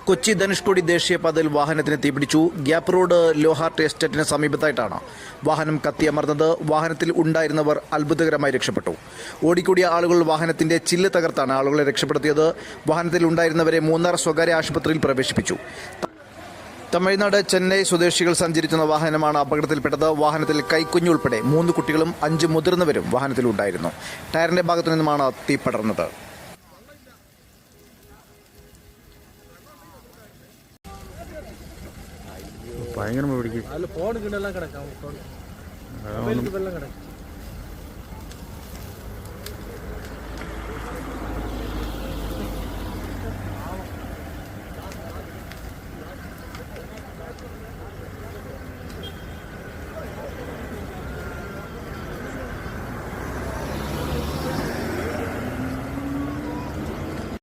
കൊച്ചി ധനുഷ്കോടി ദേശീയപാതയിൽ വാഹനത്തിന് തീപിടിച്ചു. ഗ്യാപ്പ് റോഡ് ലോഹാർട്ട് എസ്റ്റേറ്റിന് സമീപത്തായിട്ടാണ് വാഹനം കത്തിയമർന്നത്. വാഹനത്തിൽ ഉണ്ടായിരുന്നവർ അത്ഭുതകരമായി രക്ഷപ്പെട്ടു. ഓടിക്കൂടിയ ആളുകൾ വാഹനത്തിന്റെ ചില്ല് തകർത്താണ് ആളുകളെ രക്ഷപ്പെടുത്തിയത്. വാഹനത്തിൽ ഉണ്ടായിരുന്നവരെ മൂന്നാർ സ്വകാര്യ ആശുപത്രിയിൽ പ്രവേശിപ്പിച്ചു. തമിഴ്നാട് ചെന്നൈ സ്വദേശികൾ സഞ്ചരിക്കുന്ന വാഹനമാണ് അപകടത്തിൽപ്പെട്ടത്. വാഹനത്തിൽ കൈക്കുഞ്ഞുൾപ്പെടെ 3 കുട്ടികളും 5 മുതിർന്നവരും വാഹനത്തിലുണ്ടായിരുന്നു. ടയറിന്റെ ഭാഗത്തു നിന്നുമാണ് തീ പടർന്നത്. ഭയങ്കര പിടിക്കും. അതിൽ ഫോൺ കിണ്ടെല്ലാം കിടക്കാം.